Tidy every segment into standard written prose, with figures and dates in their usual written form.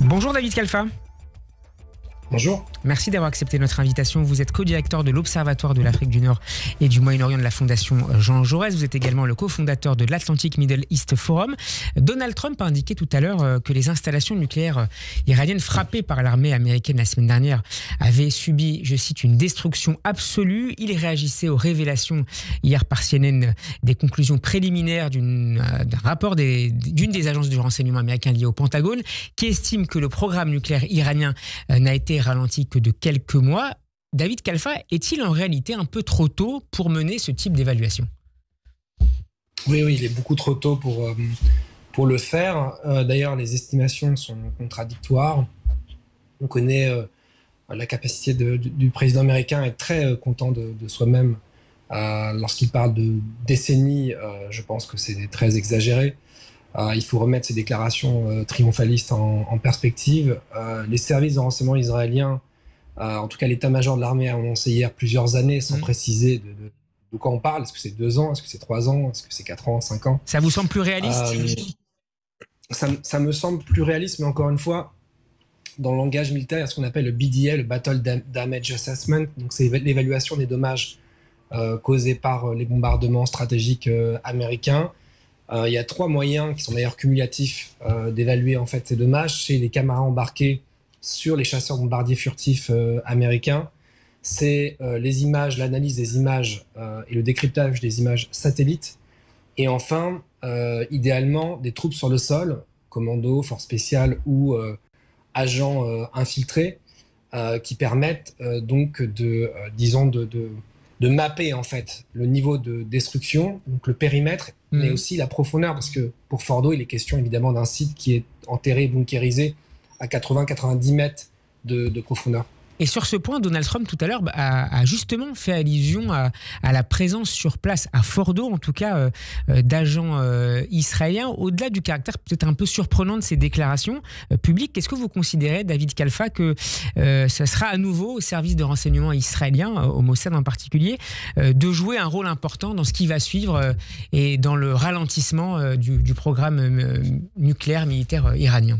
Bonjour David Khalfa. Bonjour. Merci d'avoir accepté notre invitation. Vous êtes co-directeur de l'Observatoire de l'Afrique du Nord et du Moyen-Orient de la Fondation Jean Jaurès. Vous êtes également le cofondateur de l'Atlantic Middle East Forum. Donald Trump a indiqué tout à l'heure que les installations nucléaires iraniennes frappées par l'armée américaine la semaine dernière avaient subi, je cite, une destruction absolue. Il réagissait aux révélations hier par CNN des conclusions préliminaires d'un rapport d'une des agences de renseignement américaines liées au Pentagone qui estime que le programme nucléaire iranien n'a été ralenti que de quelques mois. David Khalfa, est-il en réalité un peu trop tôt pour mener ce type d'évaluation ? Oui, il est beaucoup trop tôt pour le faire. D'ailleurs, les estimations sont contradictoires. On connaît la capacité du président américain à être très content de soi-même. Lorsqu'il parle de décennies, je pense que c'est très exagéré. Il faut remettre ces déclarations triomphalistes en perspective. Les services de renseignement israéliens, en tout cas l'état-major de l'armée, a annoncé hier plusieurs années sans préciser de quoi on parle. Est-ce que c'est 2 ans? Est-ce que c'est 3 ans? Est-ce que c'est 4 ans? 5 ans? Ça vous semble plus réaliste? Ça me semble plus réaliste, mais encore une fois, dans le langage militaire, il y a ce qu'on appelle le BDA, le Battle Damage Assessment. Donc c'est l'évaluation des dommages causés par les bombardements stratégiques américains. Il y a 3 moyens qui sont d'ailleurs cumulatifs d'évaluer en fait ces dommages. C'est les caméras embarquées sur les chasseurs bombardiers furtifs américains. C'est les images, l'analyse des images et le décryptage des images satellites. Et enfin, idéalement, des troupes sur le sol, commandos, forces spéciales ou agents infiltrés, qui permettent donc de mapper en fait le niveau de destruction, donc le périmètre, mais aussi la profondeur, parce que pour Fordo, il est question évidemment d'un site qui est enterré, bunkérisé à 80-90 mètres de profondeur. Et sur ce point, Donald Trump, tout à l'heure, a justement fait allusion à la présence sur place, à Fordo en tout cas, d'agents israéliens. Au-delà du caractère peut-être un peu surprenant de ces déclarations publiques, est-ce que vous considérez, David Khalfa, que ça sera à nouveau au service de renseignement israélien, au Mossad en particulier, de jouer un rôle important dans ce qui va suivre et dans le ralentissement du programme nucléaire militaire iranien ?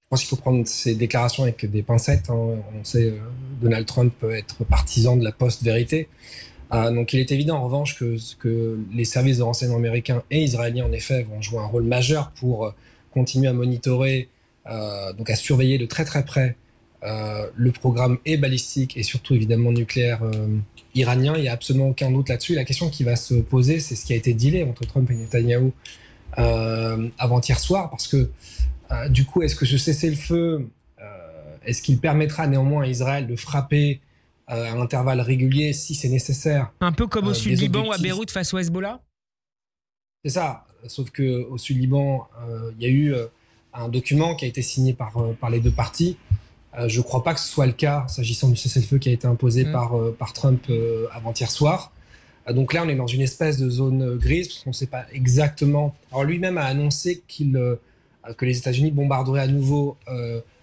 Je pense qu'il faut prendre ces déclarations avec des pincettes. On sait Donald Trump peut être partisan de la post-vérité. Donc il est évident en revanche que les services de renseignement américains et israéliens en effet vont jouer un rôle majeur pour continuer à monitorer, donc à surveiller de très très près le programme et balistique et surtout évidemment nucléaire iranien. Il n'y a absolument aucun doute là-dessus. La question qui va se poser, c'est ce qui a été dealé entre Trump et Netanyahou avant-hier soir, parce que du coup, est-ce que ce cessez-le-feu, est-ce qu'il permettra néanmoins à Israël de frapper à intervalles réguliers si c'est nécessaire? Un peu comme au Sud-Liban ou à Beyrouth face au Hezbollah? C'est ça, sauf qu'au Sud-Liban, il y a eu un document qui a été signé par les 2 parties. Je ne crois pas que ce soit le cas s'agissant du cessez-le-feu qui a été imposé par Trump avant-hier soir. Donc là, on est dans une espèce de zone grise, parce qu'on ne sait pas exactement. Alors lui-même a annoncé que les États-Unis bombarderaient à nouveau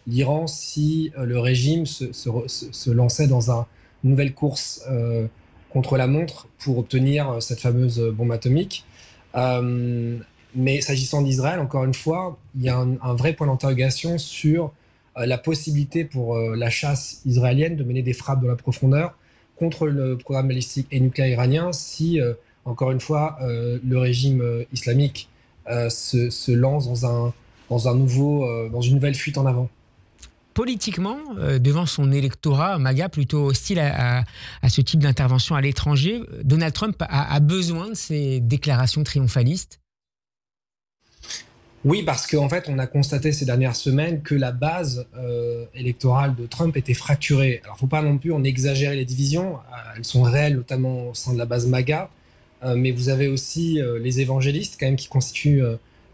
l'Iran si le régime se lançait dans une nouvelle course contre la montre pour obtenir cette fameuse bombe atomique. Mais s'agissant d'Israël, encore une fois, il y a un vrai point d'interrogation sur la possibilité pour la chasse israélienne de mener des frappes dans la profondeur contre le programme balistique et nucléaire iranien si, encore une fois, le régime islamique se lance dans une nouvelle fuite en avant. Politiquement, devant son électorat MAGA plutôt hostile à ce type d'intervention à l'étranger, Donald Trump a besoin de ces déclarations triomphalistes? Oui, parce qu'en fait, on a constaté ces dernières semaines que la base électorale de Trump était fracturée. Alors, il ne faut pas non plus en exagérer les divisions. Elles sont réelles, notamment au sein de la base MAGA. Mais vous avez aussi les évangélistes, quand même, qui constituent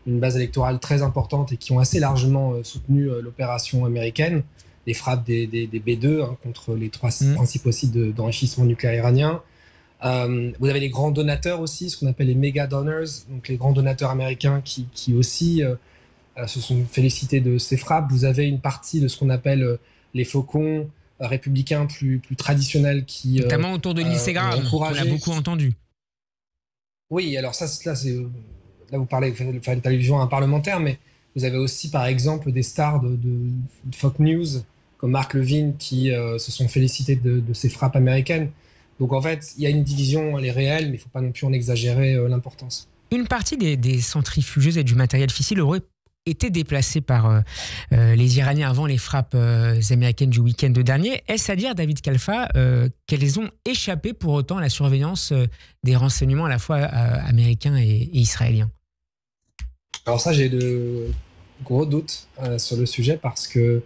une base électorale très importante et qui ont assez largement soutenu l'opération américaine, les frappes des B2 contre les 3 principaux sites d'enrichissement nucléaire iranien. Vous avez les grands donateurs aussi, ce qu'on appelle les méga donors, donc les grands donateurs américains qui aussi se sont félicités de ces frappes. Vous avez une partie de ce qu'on appelle les faucons républicains plus traditionnels qui notamment autour de Lindsey Graham, on l'a beaucoup entendu. Oui, alors là vous parlez de allusion à un parlementaire, mais Vous avez aussi, par exemple, des stars de Fox News, comme Mark Levine, qui se sont félicités de ces frappes américaines. Donc en fait, il y a une division, elle est réelle, mais il ne faut pas non plus en exagérer l'importance. Une partie des centrifugeuses et du matériel fissile aurait été déplacée par les Iraniens avant les frappes américaines du week-end dernier. Est-ce à dire, David Khalfa, qu'elles ont échappé pour autant à la surveillance des renseignements à la fois américains et israéliens? Alors ça, j'ai de gros doutes sur le sujet parce que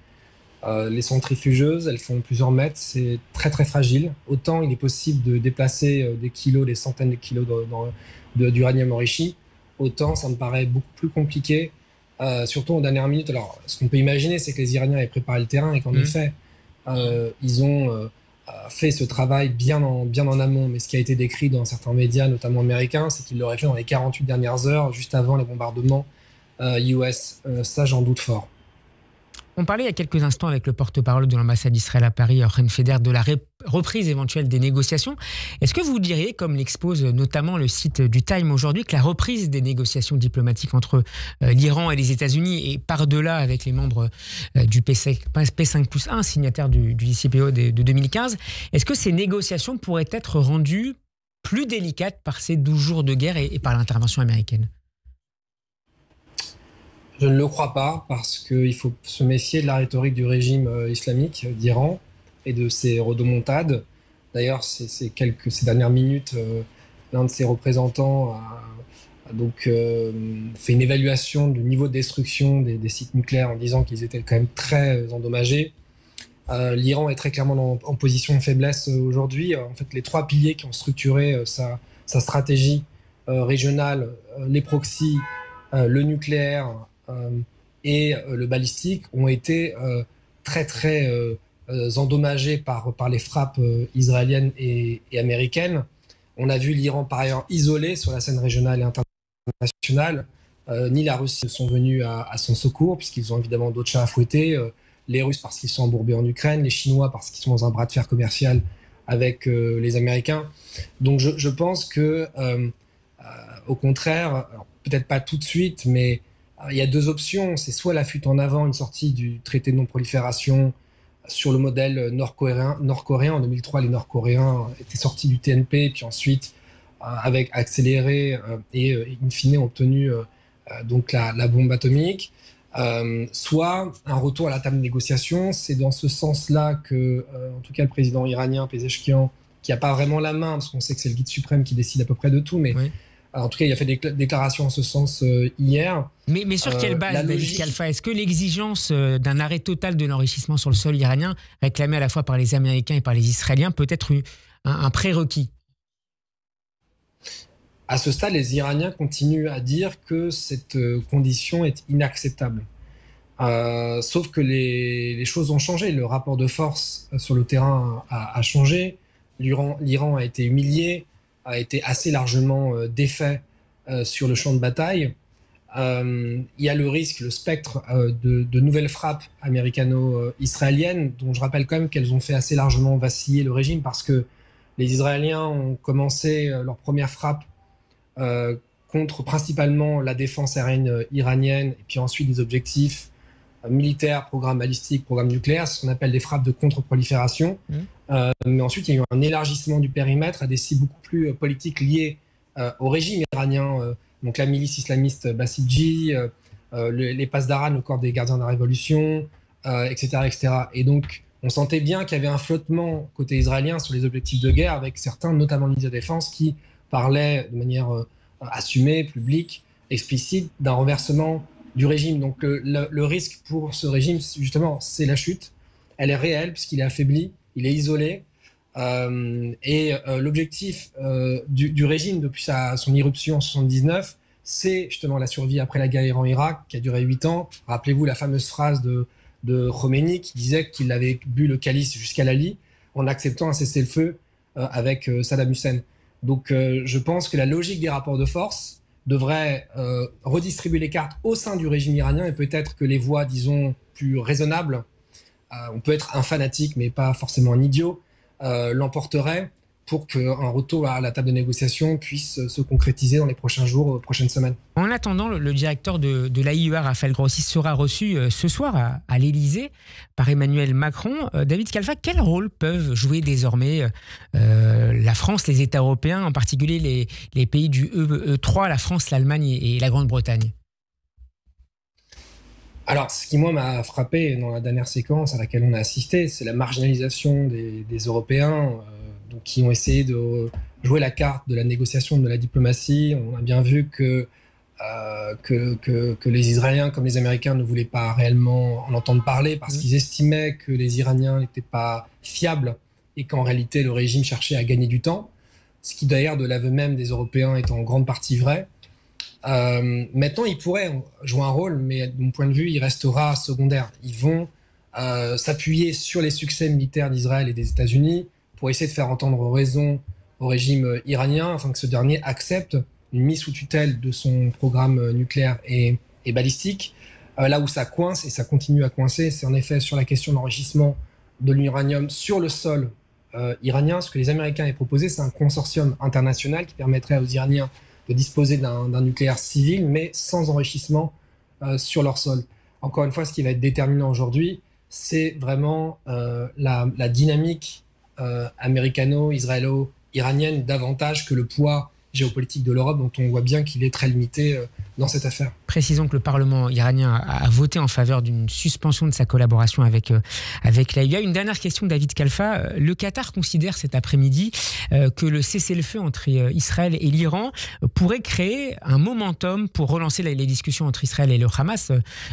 les centrifugeuses, elles font plusieurs mètres, c'est très très fragile. Autant il est possible de déplacer des kilos, des centaines de kilos d'uranium enrichi, autant ça me paraît beaucoup plus compliqué, surtout en dernière minute. Alors, ce qu'on peut imaginer, c'est que les Iraniens avaient préparé le terrain et qu'en effet, ils ont fait ce travail bien en amont. Mais ce qui a été décrit dans certains médias, notamment américains, c'est qu'ils l'auraient fait dans les 48 dernières heures, juste avant les bombardements US. Ça, j'en doute fort. On parlait il y a quelques instants avec le porte-parole de l'ambassade d'Israël à Paris, Chen Feder, de la reprise éventuelle des négociations. Est-ce que vous diriez, comme l'expose notamment le site du Time aujourd'hui, que la reprise des négociations diplomatiques entre l'Iran et les États-Unis et par-delà avec les membres du P5+1, signataire du JCPOA de 2015, est-ce que ces négociations pourraient être rendues plus délicates par ces 12 jours de guerre et par l'intervention américaine? Je ne le crois pas, parce qu'il faut se méfier de la rhétorique du régime islamique d'Iran et de ses rodomontades. D'ailleurs, ces dernières minutes, l'un de ses représentants a donc fait une évaluation du niveau de destruction des sites nucléaires en disant qu'ils étaient quand même très endommagés. L'Iran est très clairement en position de faiblesse aujourd'hui. En fait, les trois piliers qui ont structuré sa stratégie régionale, les proxys, le nucléaire et le balistique ont été très très endommagés par les frappes israéliennes et américaines. On a vu l'Iran par ailleurs isolé sur la scène régionale et internationale. Ni la Russie ne sont venus à son secours, puisqu'ils ont évidemment d'autres chats à fouetter. Les Russes parce qu'ils sont embourbés en Ukraine, les Chinois parce qu'ils sont dans un bras de fer commercial avec les Américains. Donc je pense que, au contraire, peut-être pas tout de suite, mais il y a deux options. C'est soit la fuite en avant, une sortie du traité de non-prolifération sur le modèle nord-coréen. En 2003, les Nord-Coréens étaient sortis du TNP, puis ensuite, avec accéléré et in fine ont obtenu donc la bombe atomique. Soit un retour à la table de négociation. C'est dans ce sens-là que, en tout cas, le président iranien, Pezeshkian, qui n'a pas vraiment la main, parce qu'on sait que c'est le guide suprême qui décide à peu près de tout, mais oui. En tout cas, il a fait des déclarations en ce sens hier. Mais sur quelle base, David Khalfa? Est-ce que l'exigence d'un arrêt total de l'enrichissement sur le sol iranien, réclamée à la fois par les Américains et par les Israéliens, peut être un prérequis? À ce stade, les Iraniens continuent à dire que cette condition est inacceptable. Sauf que les choses ont changé. Le rapport de force sur le terrain a changé. L'Iran a été humilié, a été assez largement défait sur le champ de bataille. Il y a le risque, le spectre de nouvelles frappes américano-israéliennes, dont je rappelle quand même qu'elles ont fait assez largement vaciller le régime, parce que les Israéliens ont commencé leur première frappe contre principalement la défense aérienne iranienne, et puis ensuite des objectifs militaires, programme balistique, programme nucléaire, ce qu'on appelle des frappes de contre-prolifération. Mais ensuite, il y a eu un élargissement du périmètre à des cibles beaucoup plus politiques liées au régime iranien, donc la milice islamiste Basiji, les Pasdaran, le corps des gardiens de la révolution, etc., etc. Et donc, on sentait bien qu'il y avait un flottement côté israélien sur les objectifs de guerre, avec certains, notamment le ministre de la Défense, qui parlaient de manière assumée, publique, explicite, d'un renversement du régime. Donc le risque pour ce régime, justement, c'est la chute. Elle est réelle puisqu'il est affaibli, il est isolé. Et l'objectif du régime depuis son irruption en 1979, c'est justement la survie après la guerre Iran-Irak qui a duré 8 ans. Rappelez-vous la fameuse phrase de Khomeini qui disait qu'il avait bu le calice jusqu'à la lie en acceptant un cessez-le-feu avec Saddam Hussein. Donc je pense que la logique des rapports de force devrait redistribuer les cartes au sein du régime iranien, et peut-être que les voix, disons, plus raisonnables, on peut être un fanatique mais pas forcément un idiot, l'emporterait pour qu'un retour à la table de négociation puisse se concrétiser dans les prochains jours, prochaines semaines. En attendant, le directeur de l'AIEA, Raphaël Grossi, sera reçu ce soir à l'Élysée par Emmanuel Macron. David Khalfa, quel rôle peuvent jouer désormais la France, les États européens, en particulier les pays du E3, la France, l'Allemagne et la Grande-Bretagne? Alors, ce qui, moi, m'a frappé dans la dernière séquence à laquelle on a assisté, c'est la marginalisation des Européens donc, qui ont essayé de jouer la carte de la négociation, de la diplomatie. On a bien vu que les Israéliens comme les Américains ne voulaient pas réellement en entendre parler parce qu'ils estimaient que les Iraniens n'étaient pas fiables et qu'en réalité, le régime cherchait à gagner du temps, ce qui d'ailleurs, de l'aveu même des Européens, est en grande partie vrai. Maintenant, ils pourraient jouer un rôle, mais de mon point de vue, il restera secondaire. Ils vont s'appuyer sur les succès militaires d'Israël et des États-Unis pour essayer de faire entendre raison au régime iranien afin que ce dernier accepte une mise sous tutelle de son programme nucléaire et balistique. Là où ça coince, et ça continue à coincer, c'est en effet sur la question de l'enrichissement de l'uranium sur le sol iranien. Ce que les Américains avaient proposé, c'est un consortium international qui permettrait aux Iraniens de disposer d'un nucléaire civil, mais sans enrichissement sur leur sol. Encore une fois, ce qui va être déterminant aujourd'hui, c'est vraiment la dynamique américano-israélo-iranienne davantage que le poids géopolitique de l'Europe, dont on voit bien qu'il est très limité dans cette affaire. Précisons que le Parlement iranien a voté en faveur d'une suspension de sa collaboration avec l'AIEA. Une dernière question, David Khalfa. Le Qatar considère cet après-midi que le cessez-le-feu entre Israël et l'Iran pourrait créer un momentum pour relancer les discussions entre Israël et le Hamas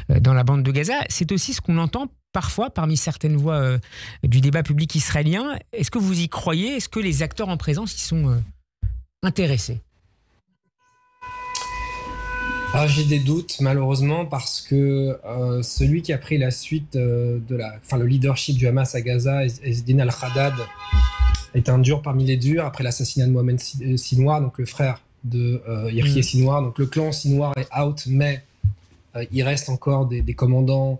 dans la bande de Gaza. C'est aussi ce qu'on entend parfois parmi certaines voix du débat public israélien. Est-ce que vous y croyez? Est-ce que les acteurs en présence y sont intéressés? J'ai des doutes, malheureusement, parce que celui qui a pris la suite le leadership du Hamas à Gaza, Ezdin al-Haddad, est un dur parmi les durs après l'assassinat de Mohamed Sinwar, donc le frère de Yahya Sinwar. Donc le clan Sinwar est out, mais il reste encore des commandants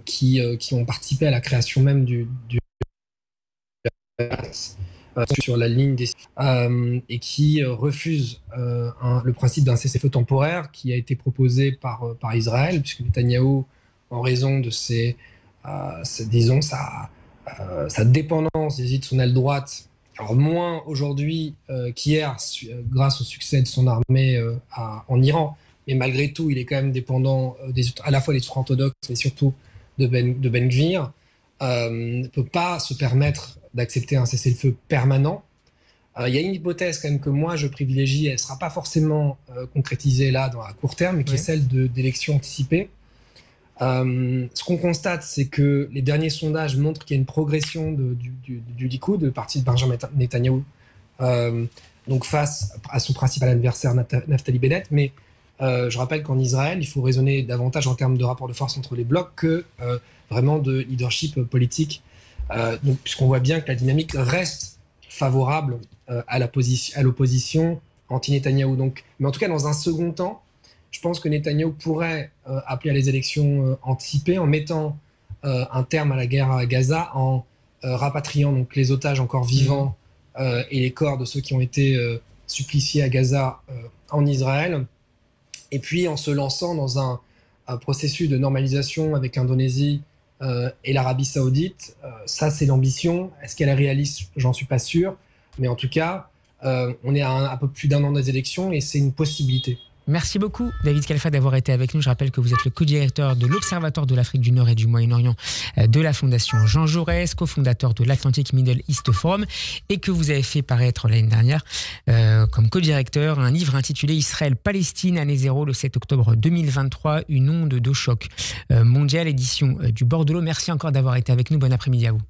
qui ont participé à la création même du Hamas. Sur la ligne et qui refuse le principe d'un cessez-le-feu temporaire qui a été proposé par Israël, puisque Netanyahou, en raison de sa dépendance de son aile droite, alors moins aujourd'hui qu'hier, grâce au succès de son armée en Iran, mais malgré tout, il est quand même dépendant à la fois des orthodoxes, mais surtout de Ben Gvir, ne peut pas se permettre d'accepter un cessez-le-feu permanent. Il y a une hypothèse quand même que moi je privilégie, elle ne sera pas forcément concrétisée là dans à court terme, mais qui est celle d'élections anticipées. Ce qu'on constate, c'est que les derniers sondages montrent qu'il y a une progression du Likoud, du parti de Benjamin Netanyahou, donc face à son principal adversaire Naftali Bennett. Mais je rappelle qu'en Israël, il faut raisonner davantage en termes de rapport de force entre les blocs que vraiment de leadership politique. Donc, puisqu'on voit bien que la dynamique reste favorable à l'opposition anti-Netanyahou. Mais en tout cas, dans un second temps, je pense que Netanyahou pourrait appeler à les élections anticipées en mettant un terme à la guerre à Gaza, en rapatriant donc les otages encore vivants et les corps de ceux qui ont été suppliciés à Gaza en Israël, et puis en se lançant dans un processus de normalisation avec l'Indonésie et l'Arabie Saoudite. Ça, c'est l'ambition. Est-ce qu'elle est réaliste? J'en suis pas sûr. Mais en tout cas, on est à un peu plus d'1 an des élections et c'est une possibilité. Merci beaucoup, David Khalfa, d'avoir été avec nous. Je rappelle que vous êtes le co-directeur de l'Observatoire de l'Afrique du Nord et du Moyen-Orient de la Fondation Jean Jaurès, cofondateur de l'Atlantic Middle East Forum, et que vous avez fait paraître l'année dernière comme co-directeur un livre intitulé Israël-Palestine, année 0, le 7 octobre 2023, une onde de choc mondiale, édition du Bord de l'eau. Merci encore d'avoir été avec nous. Bon après-midi à vous.